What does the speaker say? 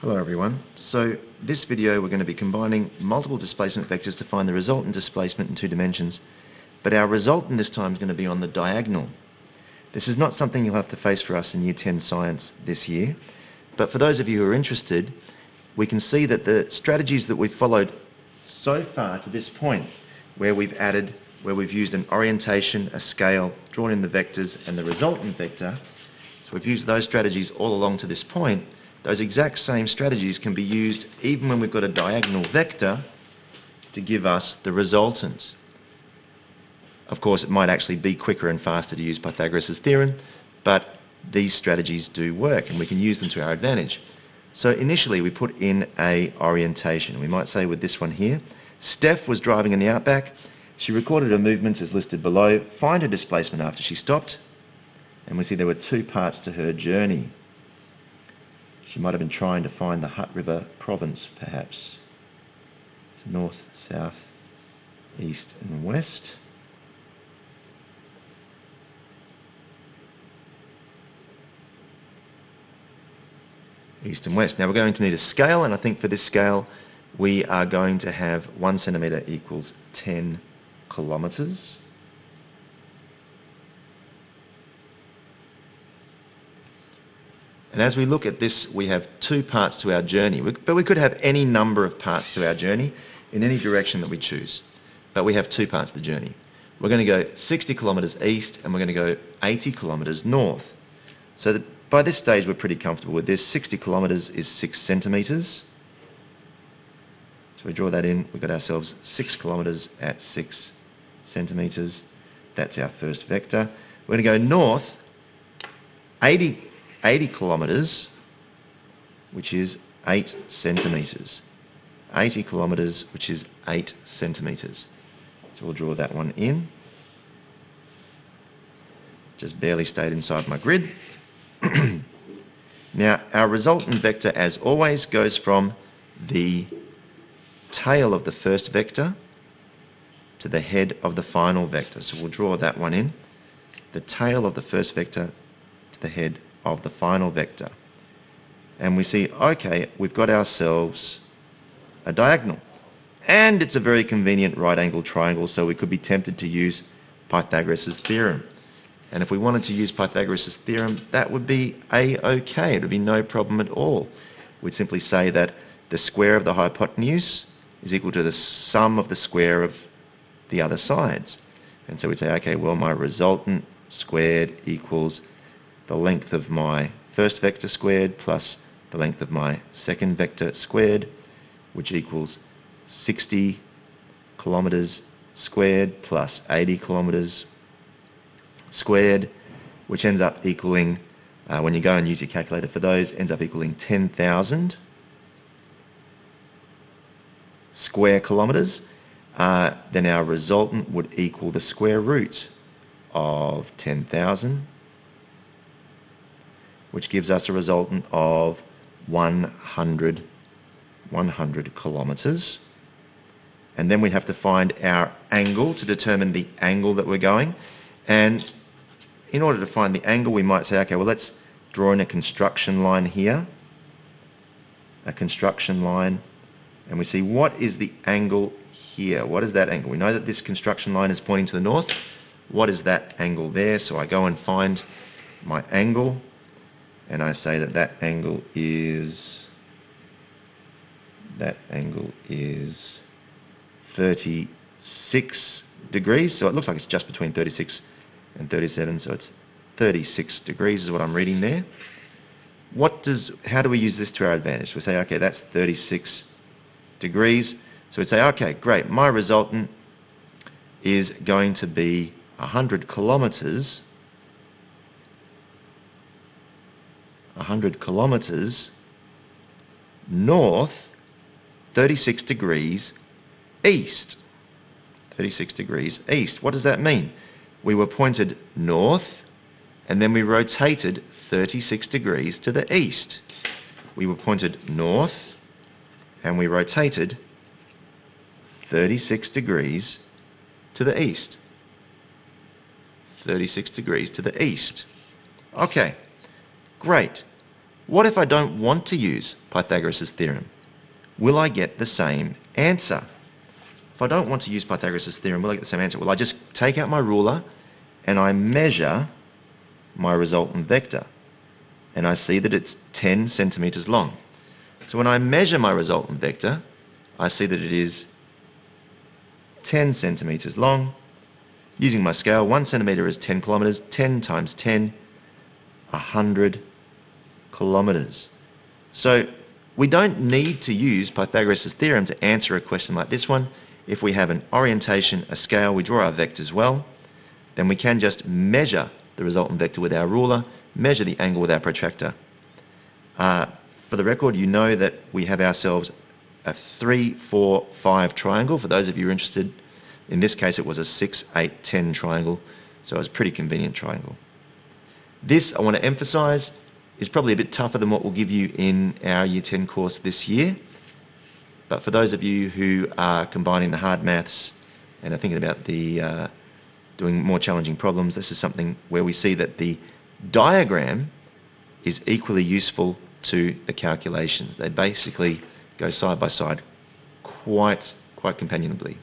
Hello everyone. So this video we're going to be combining multiple displacement vectors to find the resultant displacement in two dimensions, but our resultant this time is going to be on the diagonal. This is not something you'll have to face for us in Year 10 Science this year, but for those of you who are interested, we can see that the strategies that we've followed so far to this point, where we've used an orientation, a scale, drawn in the vectors and the resultant vector, so we've used those strategies all along to this point. Those exact same strategies can be used even when we've got a diagonal vector to give us the resultant. Of course, it might actually be quicker and faster to use Pythagoras' theorem, but these strategies do work and we can use them to our advantage. So initially we put in a orientation. We might say with this one here, Steph was driving in the outback. She recorded her movements as listed below. Find her displacement after she stopped. And we see there were two parts to her journey. She might have been trying to find the Hutt River province, perhaps. North, south, east and west. East and west. Now we're going to need a scale, and I think for this scale we are going to have 1 centimetre equals 10 kilometres. And as we look at this, we have two parts to our journey, but we could have any number of parts to our journey in any direction that we choose. But we have two parts of the journey. We're going to go 60 kilometres east and we're going to go 80 kilometres north. So that by this stage we're pretty comfortable with this. 60 kilometres is 6 centimetres. So we draw that in, we've got ourselves 6 kilometres at 6 centimetres. That's our first vector. We're going to go north 80 kilometres, which is 8 centimetres. 80 kilometres, which is 8 centimetres. So we'll draw that one in. Just barely stayed inside my grid. Now, our resultant vector, as always, goes from the tail of the first vector to the head of the final vector. So we'll draw that one in. The tail of the first vector to the head of the final vector. And we see, okay, we've got ourselves a diagonal. And it's a very convenient right-angled triangle, so we could be tempted to use Pythagoras' theorem. And if we wanted to use Pythagoras' theorem, that would be A-OK. It would be no problem at all. We'd simply say that the square of the hypotenuse is equal to the sum of the square of the other sides. And so we'd say, okay, well, my resultant squared equals the length of my first vector squared plus the length of my second vector squared, which equals 60 kilometres squared plus 80 kilometres squared, which ends up equaling, when you go and use your calculator for those, ends up equaling 10,000 square kilometres. Then our resultant would equal the square root of 10,000, which gives us a resultant of 100 kilometres. And then we'd have to find our angle to determine the angle that we're going. And in order to find the angle, we might say, okay, well, let's draw in a construction line here. A construction line. And we see, what is the angle here? What is that angle? We know that this construction line is pointing to the north. What is that angle there? So I go and find my angle. And I say that that angle is 36 degrees. So it looks like it's just between 36 and 37. So it's 36 degrees is what I'm reading there. How do we use this to our advantage? We say, okay, that's 36 degrees. So we say, okay, great. My resultant is going to be 100 kilometres. 100 kilometres north, 36 degrees east. 36 degrees east. What does that mean? We were pointed north and then we rotated 36 degrees to the east. We were pointed north and we rotated 36 degrees to the east. 36 degrees to the east. Okay, great. What if I don't want to use Pythagoras' theorem? Will I get the same answer? If I don't want to use Pythagoras' theorem, will I get the same answer? Well, I just take out my ruler and I measure my resultant vector. And I see that it's 10 centimeters long. So when I measure my resultant vector, I see that it is 10 centimeters long. Using my scale, 1 centimeter is 10 kilometers. 10 times 10, 100 kilometers. So we don't need to use Pythagoras' theorem to answer a question like this one. If we have an orientation, a scale, we draw our vectors well, then we can just measure the resultant vector with our ruler, measure the angle with our protractor. For the record, you know that we have ourselves a 3, 4, 5 triangle. For those of you interested, in this case it was a 6, 8, 10 triangle, so it was a pretty convenient triangle. This, I want to emphasize, is probably a bit tougher than what we'll give you in our Year 10 course this year. But for those of you who are combining the hard maths and are thinking about the doing more challenging problems, this is something where we see that the diagram is equally useful to the calculations. They basically go side by side quite companionably.